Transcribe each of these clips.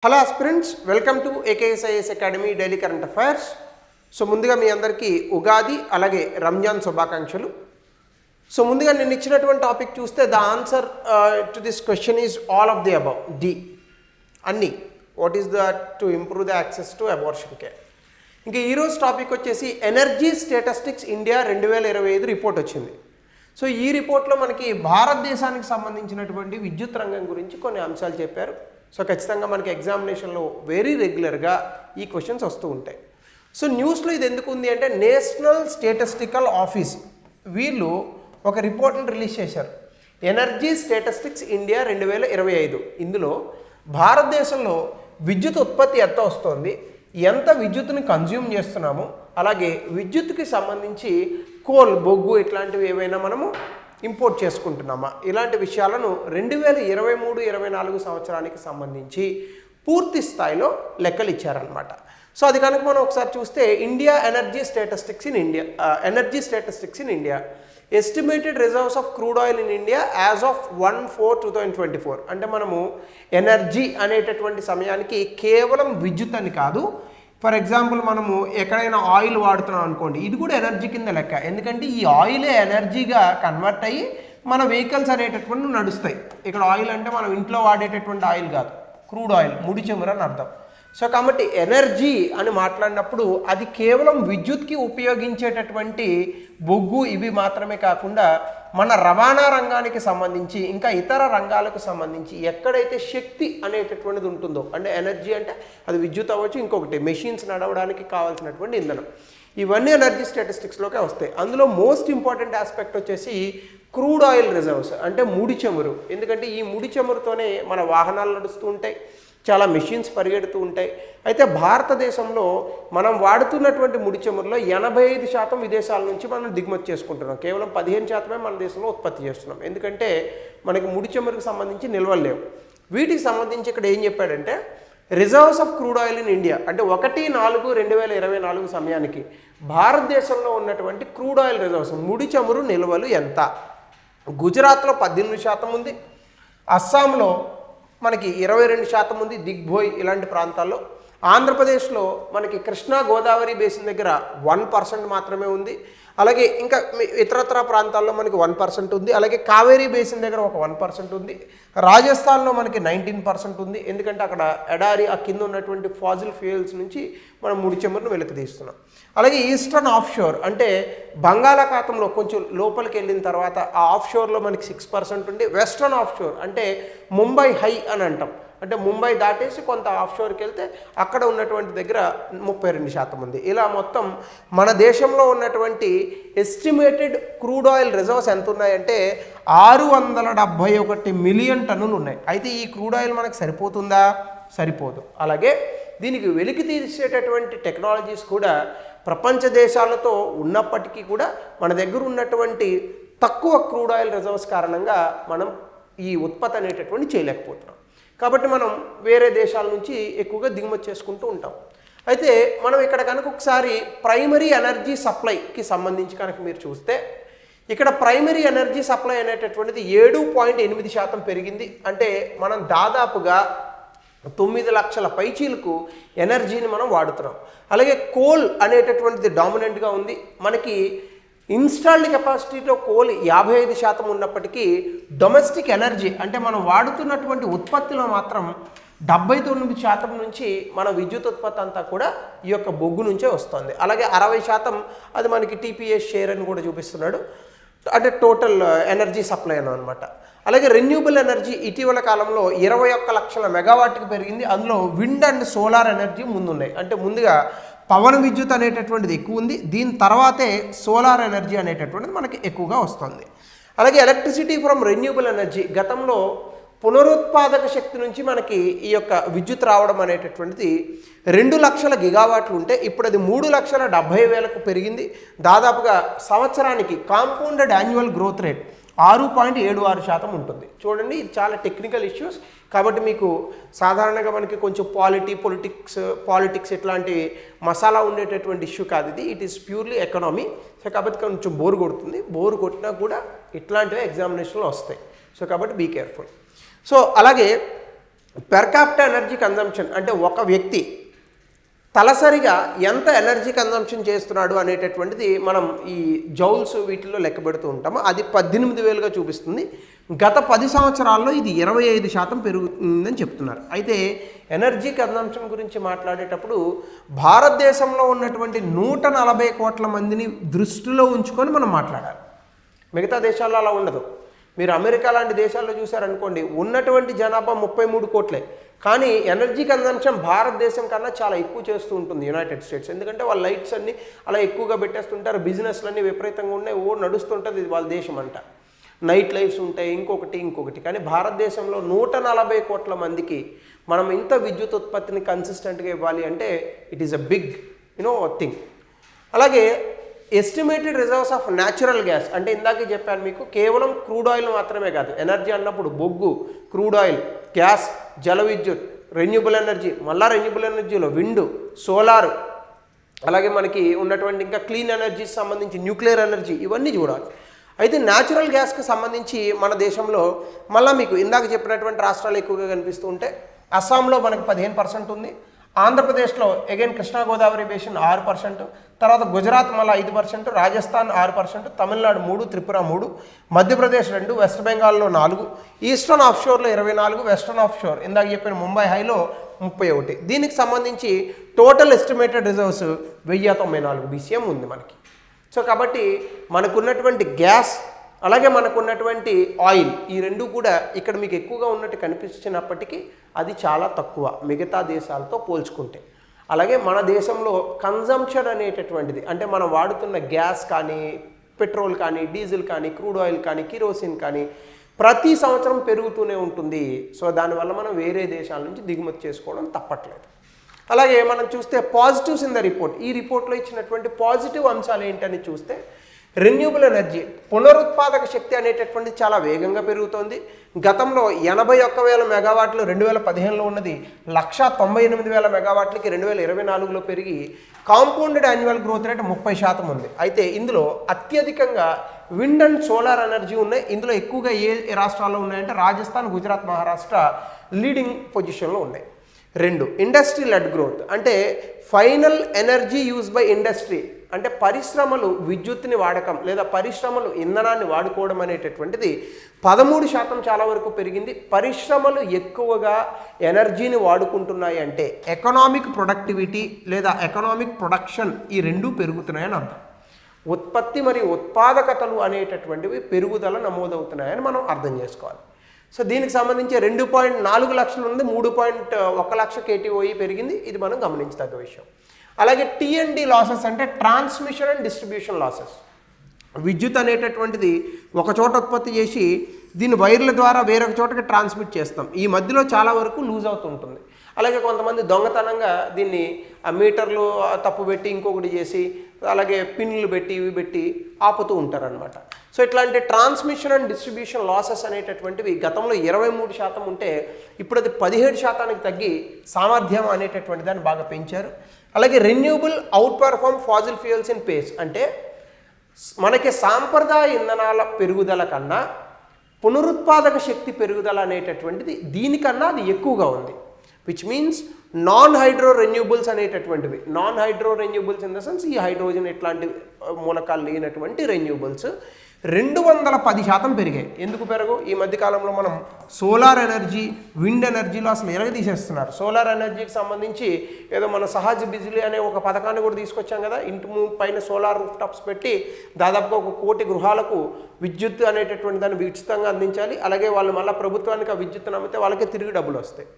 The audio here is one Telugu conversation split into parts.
Hello aspirants, welcome to ఏకేఎస్ఐఎస్ academy daily current affairs. So ముందుగా మీ అందరికీ ఉగాది అలాగే రంజాన్ శుభాకాంక్షలు. సో ముందుగా నేను ఇచ్చినటువంటి టాపిక్ చూస్తే the answer to this question is all of the above, D అన్నీ. What is the to improve the access to abortion care. ఇంకా ఈరోజు టాపిక్ వచ్చేసి ఎనర్జీ స్టాటిస్టిక్స్ ఇండియా 2025 రిపోర్ట్ వచ్చింది. సో ఈ రిపోర్ట్లో మనకి భారతదేశానికి సంబంధించినటువంటి విద్యుత్ రంగం గురించి కొన్ని అంశాలు చెప్పారు. సో ఖచ్చితంగా మనకి ఎగ్జామినేషన్లో వెరీ రెగ్యులర్గా ఈ క్వశ్చన్స్ వస్తూ ఉంటాయి. సో న్యూస్లో ఇది ఎందుకు ఉంది అంటే నేషనల్ స్టాటిస్టికల్ ఆఫీస్ వీళ్ళు ఒక రిపోర్ట్ని రిలీజ్ చేశారు, ఎనర్జీ స్టాటిస్టిక్స్ ఇండియా 2025. ఇందులో భారతదేశంలో విద్యుత్ ఉత్పత్తి ఎంత వస్తుంది, ఎంత విద్యుత్తుని కన్జ్యూమ్ చేస్తున్నాము, అలాగే విద్యుత్తుకి సంబంధించి కోల్, బొగ్గు ఇట్లాంటివి ఏవైనా మనము ఇంపోర్ట్ చేసుకుంటున్నామా, ఇలాంటి విషయాలను 2023-24 సంవత్సరానికి సంబంధించి పూర్తి స్థాయిలో లెక్కలు ఇచ్చారనమాట. సో అది కనుక మనం ఒకసారి చూస్తే India energy statistics in India estimated reserves of crude oil in India as of 1/4/2024. అంటే మనము ఎనర్జీ అనేటటువంటి సమయానికి కేవలం విద్యుత్ అని కాదు. ఫర్ ఎగ్జాంపుల్ మనము ఎక్కడైనా ఆయిల్ వాడుతున్నాం అనుకోండి, ఇది కూడా ఎనర్జీ కింద లెక్క. ఎందుకంటే ఈ ఆయిలే ఎనర్జీగా కన్వర్ట్ అయ్యి మన వెహికల్స్ అనేటటువంటి నడుస్తాయి. ఇక్కడ ఆయిల్ అంటే మనం ఇంట్లో వాడేటటువంటి ఆయిల్ కాదు, క్రూడ్ ఆయిల్, ముడి చమురు అని అర్థం. సో కాబట్టి ఎనర్జీ అని మాట్లాడినప్పుడు అది కేవలం విద్యుత్కి ఉపయోగించేటటువంటి బొగ్గు ఇవి మాత్రమే కాకుండా మన రవాణా రంగానికి సంబంధించి ఇంకా ఇతర రంగాలకు సంబంధించి ఎక్కడైతే శక్తి అనేటటువంటిది ఉంటుందో, అంటే ఎనర్జీ అంటే అది విద్యుత్ అవ్వచ్చు, ఇంకొకటి మెషిన్స్ నడవడానికి కావాల్సినటువంటి ఇంధనం, ఇవన్నీ ఎనర్జీ స్టాటిస్టిక్స్లోకే వస్తాయి. అందులో మోస్ట్ ఇంపార్టెంట్ ఆస్పెక్ట్ వచ్చేసి క్రూడ్ ఆయిల్ రిజర్వ్స్, అంటే ముడి చమురు. ఎందుకంటే ఈ ముడి చమురుతోనే మన వాహనాలు నడుస్తూ ఉంటాయి, చాలా మెషిన్స్ పరిగెడుతూ ఉంటాయి. అయితే భారతదేశంలో మనం వాడుతున్నటువంటి ముడి చమురులో 85% విదేశాల నుంచి మనం దిగుమతి చేసుకుంటున్నాం. కేవలం 15% మన దేశంలో ఉత్పత్తి చేస్తున్నాం. ఎందుకంటే మనకి ముడి చమురుకు సంబంధించి నిల్వలు లేవు. వీటికి సంబంధించి ఇక్కడ ఏం చెప్పాడంటే reserves of crude oil in India, అంటే 1/4/2024 సమయానికి భారతదేశంలో ఉన్నటువంటి క్రూడ్ ఆయిల్ రిజర్వ్స్, ముడి చమురు నిల్వలు ఎంత? గుజరాత్లో 18% ఉంది, అస్సాంలో మనకి 22% ఉంది, దిగ్భోయ్ ఇలాంటి ప్రాంతాల్లో. ఆంధ్రప్రదేశ్లో మనకి కృష్ణా గోదావరి బేసిన్ దగ్గర 1% మాత్రమే ఉంది. అలాగే ఇంకా ఇతరత్ర ప్రాంతాల్లో మనకి 1% ఉంది. అలాగే కావేరీ బేసిన్ దగ్గర ఒక 1% ఉంది. రాజస్థాన్లో మనకి 19% ఉంది. ఎందుకంటే అక్కడ ఎడారి, ఆ కింద ఉన్నటువంటి ఫాజిల్ ఫ్యూయల్స్ నుంచి మనం ముడి చమురును వెలికి తీస్తున్నాం. అలాగే ఈస్టర్న్ ఆఫ్ షోర్, అంటే బంగాళాఖాతంలో కొంచెం లోపలికి వెళ్ళిన తర్వాత ఆ ఆఫ్ షోర్లో మనకి 6% ఉంది. వెస్టర్న్ ఆఫ్ షోర్ అంటే ముంబై హై అని అంటాం, అంటే ముంబై దాటేసి కొంత ఆఫ్ షోర్కి వెళ్తే అక్కడ ఉన్నటువంటి దగ్గర 32% ఉంది. ఇలా మొత్తం మన దేశంలో ఉన్నటువంటి ఎస్టిమేటెడ్ క్రూడ్ ఆయిల్ రిజర్వ్స్ ఎంత ఉన్నాయంటే 671 మిలియన్ టన్నులు ఉన్నాయి. అయితే ఈ క్రూడ్ ఆయిల్ మనకు సరిపోతుందా? సరిపోదు. అలాగే దీనికి వెలికి తీసేటటువంటి టెక్నాలజీస్ కూడా ప్రపంచ దేశాలతో ఉన్నప్పటికీ కూడా మన దగ్గర ఉన్నటువంటి తక్కువ క్రూడ్ ఆయిల్ రిజర్వ్స్ కారణంగా మనం ఈ ఉత్పత్తి అనేటటువంటి చేయలేకపోతున్నాం. కాబట్టి మనం వేరే దేశాల నుంచి ఎక్కువగా దిగుమతి చేసుకుంటూ ఉంటాం. అయితే మనం ఇక్కడ కనుక ఒకసారి ప్రైమరీ ఎనర్జీ సప్లైకి సంబంధించి కనుక మీరు చూస్తే ఇక్కడ ప్రైమరీ ఎనర్జీ సప్లై అనేటటువంటిది 7.8% పెరిగింది. అంటే మనం దాదాపుగా 9 లక్షల పైచీలకు ఎనర్జీని మనం వాడుతున్నాం. అలాగే కోల్ అనేటటువంటిది డామినెంట్గా ఉంది. మనకి ఇన్స్టాల్డ్ కెపాసిటీలో కోల్ 55% ఉన్నప్పటికీ డొమెస్టిక్ ఎనర్జీ అంటే మనం వాడుతున్నటువంటి ఉత్పత్తిలో మాత్రం 79% నుంచి మన విద్యుత్ ఉత్పత్తి అంతా కూడా ఈ యొక్క బొగ్గు నుంచే వస్తుంది. అలాగే 60% అది మనకి టీపీఎస్ షేర్ అని కూడా చూపిస్తున్నాడు, అంటే టోటల్ ఎనర్జీ సప్లై అనమాట. అలాగే రెన్యూబుల్ ఎనర్జీ ఇటీవల కాలంలో 21 లక్షల మెగావాట్కి పెరిగింది. అందులో విండ్ అండ్ సోలార్ ఎనర్జీ ముందున్నాయి. అంటే ముందుగా పవన విద్యుత్ అనేటటువంటిది ఎక్కువ ఉంది, దీని తర్వాతే సోలార్ ఎనర్జీ అనేటటువంటిది మనకి ఎక్కువగా వస్తుంది. అలాగే ఎలక్ట్రిసిటీ ఫ్రమ్ రెన్యూబుల్ ఎనర్జీ, గతంలో పునరుత్పాదక శక్తి నుంచి మనకి ఈ యొక్క విద్యుత్ రావడం అనేటటువంటిది 2 లక్షల గిగావాట్లు ఉంటే ఇప్పుడు అది 3,70,000కు పెరిగింది. దాదాపుగా సంవత్సరానికి కాంపౌండెడ్ యాన్యువల్ గ్రోత్ రేట్ 6.76% ఉంటుంది. చూడండి, ఇది చాలా టెక్నికల్ ఇష్యూస్ కాబట్టి మీకు సాధారణంగా మనకి కొంచెం పాలిటిక్స్ ఇట్లాంటి మసాలా ఉండేటటువంటి ఇష్యూ కాదు ఇది. It is purely economy. So కాబట్టి కొంచెం బోర్ కొడుతుంది. బోర్ కొట్టినా కూడా ఇట్లాంటివే ఎగ్జామినేషన్లో వస్తాయి. సో కాబట్టి బీ కేర్ఫుల్. సో అలాగే పెర్ క్యాపిటల్ ఎనర్జీ కన్జంప్షన్ అంటే ఒక వ్యక్తి తలసరిగా ఎంత ఎనర్జీ కన్జంప్షన్ చేస్తున్నాడు అనేటటువంటిది మనం ఈ జౌల్స్ వీటిల్లో లెక్క పెడుతూ ఉంటాము. అది 18,000గా చూపిస్తుంది. గత 10 సంవత్సరాల్లో ఇది 25% పెరుగుతుందని చెప్తున్నారు. అయితే ఎనర్జీ కన్జంప్షన్ గురించి మాట్లాడేటప్పుడు భారతదేశంలో ఉన్నటువంటి 140 కోట్ల మందిని దృష్టిలో ఉంచుకొని మనం మాట్లాడాలి. మిగతా దేశాల్లో అలా ఉండదు. మీరు అమెరికా లాంటి దేశాల్లో చూసారనుకోండి, ఉన్నటువంటి జనాభా 33 కోట్లే, కానీ ఎనర్జీ కన్జంప్షన్ భారతదేశం కన్నా చాలా ఎక్కువ చేస్తూ ఉంటుంది యునైటెడ్ స్టేట్స్. ఎందుకంటే వాళ్ళ లైట్స్ అన్నీ అలా ఎక్కువగా పెట్టేస్తుంటారు, బిజినెస్లన్నీ విపరీతంగా ఉన్నాయి, నడుస్తుంటుంది, ఇది వాళ్ళ దేశం అంట. నైట్ లైఫ్స్ ఉంటాయి, ఇంకొకటి. కానీ భారతదేశంలో 140 కోట్ల మందికి మనం ఇంత విద్యుత్ ఉత్పత్తిని కన్సిస్టెంట్గా ఇవ్వాలి అంటే it is a big thing. అలాగే estimated reserves of natural gas అంటే ఇందాకే చెప్పాను మీకు, కేవలం క్రూడ్ ఆయిల్ మాత్రమే కాదు. ఎనర్జీ అన్నప్పుడు బొగ్గు, క్రూడ్ ఆయిల్, గ్యాస్, జల విద్యుత్, రెన్యూబుల్ ఎనర్జీ, మళ్ళా రెన్యూబుల్ ఎనర్జీలో విండ్, సోలార్, అలాగే మనకి ఉన్నటువంటి ఇంకా క్లీన్ ఎనర్జీకి సంబంధించి న్యూక్లియర్ ఎనర్జీ, ఇవన్నీ చూడాలి. అయితే న్యాచురల్ గ్యాస్కి సంబంధించి మన దేశంలో మళ్ళీ మీకు ఇందాక చెప్పినటువంటి రాష్ట్రాలు ఎక్కువగా కనిపిస్తూ ఉంటే అస్సాంలో మనకి 15% ఉంది, ఆంధ్రప్రదేశ్లో అగైన్ కృష్ణా గోదావరి బేసిన్ 6%, తర్వాత గుజరాత్ మళ్ళీ 5%, రాజస్థాన్ 6%, తమిళనాడు 3%, త్రిపుర 3%, మధ్యప్రదేశ్ 2%, వెస్ట్ బెంగాల్లో 4%, ఈస్టర్న్ ఆఫ్ షోర్లో 24%, వెస్టర్న్ ఆఫ్ షోర్ ఇందాక చెప్పిన ముంబై హైలో 31. దీనికి సంబంధించి టోటల్ ఎస్టిమేటెడ్ రిజర్వ్స్ 1094 BCM ఉంది మనకి. సో కాబట్టి మనకున్నటువంటి గ్యాస్ అలాగే మనకున్నటువంటి ఆయిల్ ఈ రెండు కూడా ఇక్కడ మీకు ఎక్కువగా ఉన్నట్టు కనిపించినప్పటికీ అది చాలా తక్కువ మిగతా దేశాలతో పోల్చుకుంటే. అలాగే మన దేశంలో కన్జంప్షన్ అనేటటువంటిది అంటే మనం వాడుతున్న గ్యాస్ కానీ, పెట్రోల్ కానీ, డీజిల్ కానీ, క్రూడ్ ఆయిల్ కానీ, కిరోసిన్ కానీ ప్రతి సంవత్సరం పెరుగుతూనే ఉంటుంది. సో దానివల్ల మనం వేరే దేశాల నుంచి దిగుమతి చేసుకోవడం తప్పట్లేదు. అలాగే మనం చూస్తే పాజిటివ్స్ ఇన్ ద రిపోర్ట్, ఈ రిపోర్ట్లో ఇచ్చినటువంటి పాజిటివ్ అంశాలు ఏంటని చూస్తే రెన్యూబుల్ ఎనర్జీ పునరుత్పాదక శక్తి అనేటటువంటి చాలా వేగంగా పెరుగుతోంది. గతంలో 81,000 మెగావాట్లు 2015లో ఉన్నది 198,000 మెగావాట్లకి 2024లో పెరిగి కాంపౌండెడ్ యాన్యువల్ గ్రోత్ రేట్ 30% ఉంది. అయితే ఇందులో అత్యధికంగా విండ్ అండ్ సోలార్ ఎనర్జీ ఉన్నాయి. ఇందులో ఎక్కువగా ఏ రాష్ట్రాల్లో ఉన్నాయంటే రాజస్థాన్, గుజరాత్, మహారాష్ట్ర లీడింగ్ పొజిషన్లో ఉన్నాయి. 2 ఇండస్ట్రీ లెడ్ గ్రోత్ అంటే final energy use by industry అంటే పరిశ్రమలు విద్యుత్తుని వాడకం లేదా పరిశ్రమలు ఇంధనాన్ని వాడుకోవడం అనేటటువంటిది 13% చాలా వరకు పెరిగింది. పరిశ్రమలు ఎక్కువగా ఎనర్జీని వాడుకుంటున్నాయి అంటే ఎకనామిక్ ప్రొడక్టివిటీ లేదా ఎకనామిక్ ప్రొడక్షన్ ఈ రెండూ పెరుగుతున్నాయని అర్థం. ఉత్పత్తి మరియు ఉత్పాదకతలు అనేటటువంటివి పెరుగుదల నమోదవుతున్నాయని మనం అర్థం చేసుకోవాలి. సో దీనికి సంబంధించి 2.4 లక్షలు ఉంది, 3.1 లక్ష KTOE పెరిగింది, ఇది మనం గమనించదగ్గ విషయం. అలాగే T&D లాసెస్ అంటే ట్రాన్స్మిషన్ అండ్ డిస్ట్రిబ్యూషన్ లాసెస్. విద్యుత్ అనేటటువంటిది ఒక చోట ఉత్పత్తి చేసి దీన్ని వైర్ల ద్వారా వేరొక చోటకి ట్రాన్స్మిట్ చేస్తాం. ఈ మధ్యలో చాలా వరకు లూజ్ అవుతుంటుంది. అలాగే కొంతమంది దొంగతనంగా దీన్ని ఆ మీటర్లు తప్పు పెట్టి ఇంకొకటి చేసి అలాగే పిన్లు పెట్టి ఇవి పెట్టి ఆపుతూ ఉంటారనమాట. సో ఇట్లాంటి ట్రాన్స్మిషన్ అండ్ డిస్ట్రిబ్యూషన్ లాసెస్ అనేటటువంటివి గతంలో 23% ఉంటే ఇప్పుడు అది 17%కి తగ్గి సామర్థ్యం అనేటటువంటి దాన్ని బాగా పెంచారు. అలాగే renewable outperform fossil fuels in pace అంటే మనకి సాంప్రదాయ ఇంధనాల పెరుగుదల కన్నా పునరుత్పాదక శక్తి పెరుగుదల అనేటటువంటిది దీనికన్నా అది ఎక్కువగా ఉంది. Which means non hydro renewables అనేటటువంటివి, non hydro renewables in the sense ఈ హైడ్రోజన్ ఇట్లాంటి మూలకాలు లేనటువంటి రెన్యూబుల్స్ 210% పెరిగాయి. ఎందుకు పెరగవు? ఈ మధ్యకాలంలో మనం సోలార్ ఎనర్జీ, విండ్ ఎనర్జీలో అసలు ఎరగదీసేస్తున్నారు. సోలార్ ఎనర్జీకి సంబంధించి ఏదో మన సహజ బిజిలీ అనే ఒక పథకాన్ని కూడా తీసుకొచ్చాం కదా. ఇంటి పైన సోలార్ రూఫ్ టాప్స్ పెట్టి దాదాపుగా 1 కోటి గృహాలకు విద్యుత్ అనేటటువంటి దాన్ని ఉచితంగా అందించాలి. అలాగే వాళ్ళు మళ్ళీ ప్రభుత్వానికి ఆ విద్యుత్తును అమ్మితే వాళ్ళకే తిరిగి డబ్బులు వస్తాయి.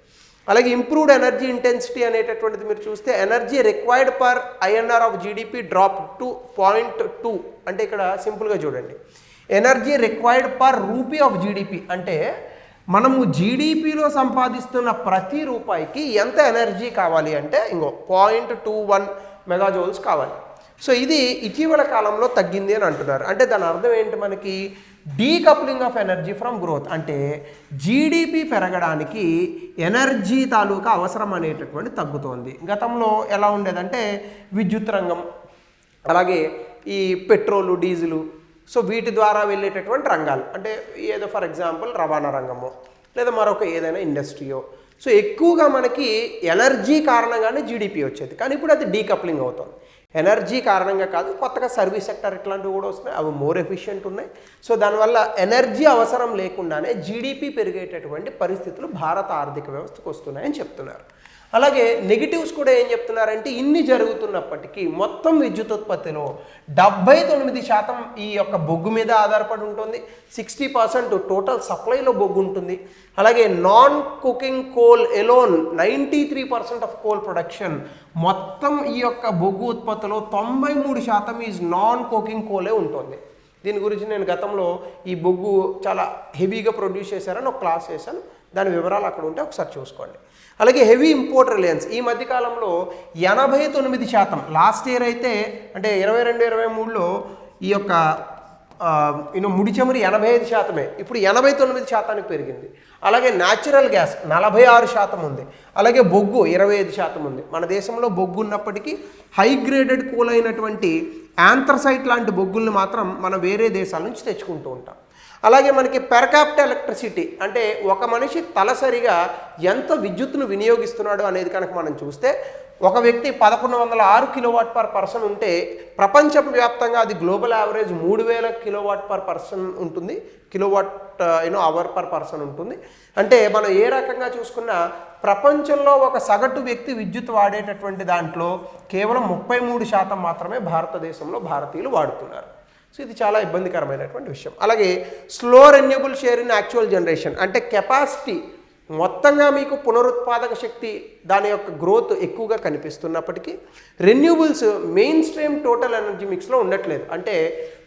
అలాగే ఇంప్రూవ్డ్ ఎనర్జీ ఇంటెన్సిటీ అనేటటువంటిది మీరు చూస్తే energy required per INR of GDP drop to 0.2 అంటే ఇక్కడ సింపుల్గా చూడండి, energy required per rupee of GDP అంటే మనము జీడిపిలో సంపాదిస్తున్న ప్రతి రూపాయికి ఎంత ఎనర్జీ కావాలి అంటే 0.21 మెగాజౌల్స్ కావాలి. సో ఇది ఇటీవల కాలంలో తగ్గింది అని అంటున్నారు. అంటే దాని అర్థం ఏంటి? మనకి decoupling of energy from growth అంటే జీడిపి పెరగడానికి ఎనర్జీ తాలూకా అవసరం అనేటటువంటి తగ్గుతోంది. గతంలో ఎలా ఉండేదంటే విద్యుత్ రంగం, అలాగే ఈ పెట్రోలు, డీజిలు, సో వీటి ద్వారా వెళ్ళేటటువంటి రంగాలు అంటే ఏదో ఫర్ ఎగ్జాంపుల్ రవాణా రంగమో లేదా మరొక ఏదైనా ఇండస్ట్రీయో, సో ఎక్కువగా మనకి ఎనర్జీ కారణంగానే జీడిపి వచ్చేది, కానీ ఇప్పుడు అది డీకప్లింగ్ అవుతుంది. ఎనర్జీ కారణంగా కాదు, కొత్తగా సర్వీస్ సెక్టర్ ఇట్లాంటివి కూడా వస్తున్నాయి, అవి మోర్ ఎఫిషియెంట్ ఉన్నాయి. సో దానివల్ల ఎనర్జీ అవసరం లేకుండానే జీడిపి పెరిగేటటువంటి పరిస్థితులు భారత ఆర్థిక వ్యవస్థకు వస్తున్నాయని చెప్తున్నారు. అలాగే నెగిటివ్స్ కూడా ఏం చెప్తున్నారంటే, ఇన్ని జరుగుతున్నప్పటికీ మొత్తం విద్యుత్ ఉత్పత్తిలో 79% ఈ యొక్క బొగ్గు మీద ఆధారపడి ఉంటుంది. 60% టోటల్ సప్లైలో బొగ్గు ఉంటుంది. అలాగే non cooking coal alone 93% of coal production. మొత్తం ఈ యొక్క బొగ్గు ఉత్పత్తిలో 93% ఈజ్ నాన్ కుకింగ్ కోలే ఉంటుంది. దీని గురించి నేను గతంలో ఈ బొగ్గు చాలా హెవీగా ప్రొడ్యూస్ చేశారని ఒక క్లాస్ చేశాను, దాని వివరాలు అక్కడ ఉంటే ఒకసారి చూసుకోండి. అలాగే హెవీ ఇంపోర్ట్ రిలయన్స్ ఈ మధ్యకాలంలో 89%, లాస్ట్ ఇయర్ అయితే అంటే 22-23లో ఈ యొక్క ముడి చమురు 85%, ఇప్పుడు 89%కి పెరిగింది. అలాగే న్యాచురల్ గ్యాస్ 46% ఉంది. అలాగే బొగ్గు 25% ఉంది. మన దేశంలో బొగ్గు ఉన్నప్పటికీ హై గ్రేడెడ్ కూల్ అయినటువంటి యాంథ్రసైట్ లాంటి బొగ్గుల్ని మాత్రం మనం వేరే దేశాల నుంచి తెచ్చుకుంటూ ఉంటాం. అలాగే మనకి పెర్ క్యాపిటల్ ఎలక్ట్రిసిటీ అంటే ఒక మనిషి తలసరిగా ఎంత విద్యుత్తును వినియోగిస్తున్నాడు అనేది కనుక మనం చూస్తే, ఒక వ్యక్తి 1106 కిలోవాట్ పర్ పర్సన్ ఉంటే ప్రపంచవ్యాప్తంగా అది global average 3000 kilowatt per person ఉంటుంది, కిలోవాట్ అవర్ పర్ పర్సన్ ఉంటుంది. అంటే మనం ఏ రకంగా చూసుకున్నా ప్రపంచంలో ఒక సగటు వ్యక్తి విద్యుత్ వాడేటటువంటి దాంట్లో కేవలం 33% మాత్రమే భారతదేశంలో భారతీయులు వాడుతున్నారు. సో ఇది చాలా ఇబ్బందికరమైనటువంటి విషయం. అలాగే slow renewable share in actual generation అంటే కెపాసిటీ మొత్తంగా మీకు పునరుత్పాదక శక్తి దాని యొక్క గ్రోత్ ఎక్కువగా కనిపిస్తున్నప్పటికీ renewables mainstream total energy మిక్స్లో ఉండట్లేదు. అంటే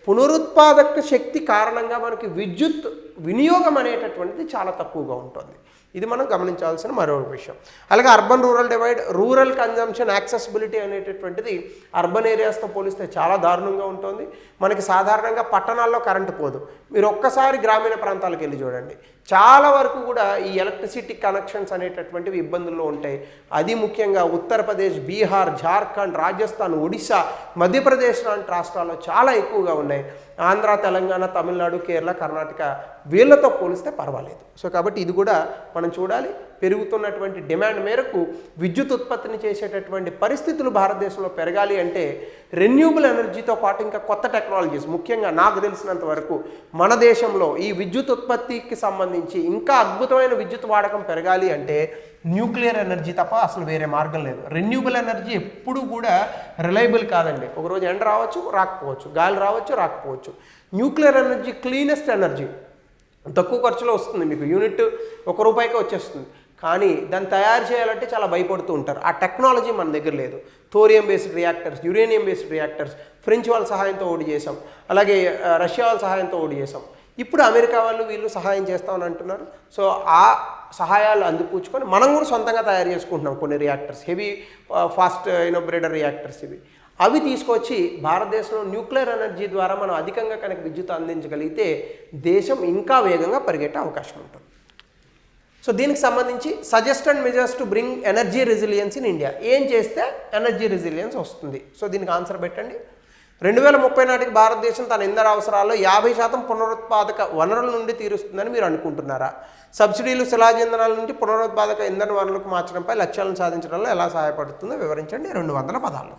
పునరుత్పాదక శక్తి కారణంగా మనకి విద్యుత్ వినియోగం అనేటటువంటిది చాలా తక్కువగా ఉంటుంది. ఇది మనం గమనించాల్సిన మరో విషయం. అలాగే urban rural divide, rural consumption accessibility అనేటటువంటిది అర్బన్ ఏరియాస్తో పోలిస్తే చాలా దారుణంగా ఉంటుంది. మనకి సాధారణంగా పట్టణాల్లో కరెంటు పోదు, మీరు ఒక్కసారి గ్రామీణ ప్రాంతాలకు వెళ్ళి చూడండి, చాలా వరకు కూడా ఈ ఎలక్ట్రిసిటీ కనెక్షన్స్ అనేటటువంటివి ఇబ్బందుల్లో ఉంటాయి. అది ముఖ్యంగా ఉత్తరప్రదేశ్, బీహార్, జార్ఖండ్, రాజస్థాన్, ఒడిశా, మధ్యప్రదేశ్ లాంటి రాష్ట్రాల్లో చాలా ఎక్కువగా ఉన్నాయి. ఆంధ్ర, తెలంగాణ, తమిళనాడు, కేరళ, కర్ణాటక వీళ్ళతో పోలిస్తే పర్వాలేదు. సో కాబట్టి ఇది కూడా మనం చూడాలి. పెరుగుతున్నటువంటి డిమాండ్ మేరకు విద్యుత్ ఉత్పత్తిని చేసేటటువంటి పరిస్థితులు భారతదేశంలో పెరగాలి అంటే రెన్యూబుల్ ఎనర్జీతో పాటు ఇంకా కొత్త టెక్నాలజీస్, ముఖ్యంగా నాకు తెలిసినంత వరకు మన దేశంలో ఈ విద్యుత్ ఉత్పత్తికి సంబంధించి ఇంకా అద్భుతమైన విద్యుత్ వాడకం పెరగాలి అంటే న్యూక్లియర్ ఎనర్జీ తప్ప అసలు వేరే మార్గం లేదు. రెన్యూబుల్ ఎనర్జీ ఎప్పుడు కూడా రిలయబుల్ కాదండి. ఒకరోజు ఎండ రావచ్చు, రాకపోవచ్చు, గాలి రావచ్చు, రాకపోవచ్చు. న్యూక్లియర్ ఎనర్జీ క్లీనెస్ట్ ఎనర్జీ, తక్కువ ఖర్చులో వస్తుంది, మీకు యూనిట్ ₹1 వచ్చేస్తుంది. కానీ దాన్ని తయారు చేయాలంటే చాలా భయపడుతూ ఉంటారు. ఆ టెక్నాలజీ మన దగ్గర లేదు. Thorium based reactors, uranium based reactors French వాళ్ళ సహాయంతో ఓడి చేసాం, అలాగే రష్యా వాళ్ళ సహాయంతో ఓడి చేసాం. ఇప్పుడు అమెరికా వాళ్ళు వీళ్ళు సహాయం చేస్తామని అంటున్నారు. సో ఆ సహాయాలు అందిపుచ్చుకొని మనం కూడా సొంతంగా తయారు చేసుకుంటున్నాం కొన్ని reactors, heavy fast breeder reactors. అవి తీసుకొచ్చి భారతదేశంలో న్యూక్లియర్ ఎనర్జీ ద్వారా మనం అధికంగా కనుక విద్యుత్ అందించగలిగితే దేశం ఇంకా వేగంగా పరిగెట్టే అవకాశం ఉంటుంది. సో దీనికి సంబంధించి suggested measures to bring energy resilience in India, ఏం చేస్తే ఎనర్జీ రెసిలియన్స్ వస్తుంది? సో దీనికి ఆన్సర్ పెట్టండి. 2030 నాటికి భారతదేశం తన ఇంధన అవసరాల్లో 50% పునరుత్పాదక వనరుల నుండి తీరుస్తుందని మీరు అనుకుంటున్నారా? సబ్సిడీలు, శిలాజ ఇంధనాల నుంచి పునరుత్పాదక ఇంధన వనరులకు మార్చడంపై లక్ష్యాలను సాధించడంలో ఎలా సహాయపడుతుందో వివరించండి 200 పదాల్లో.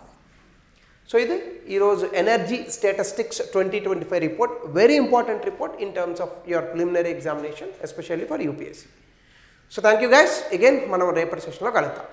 సో ఇది ఈరోజు energy statistics 2025 report. Very important report in terms of your preliminary examination, especially for UPSC. So thank you guys. Again మనం రేపటి సెషన్లో కలుద్దాం.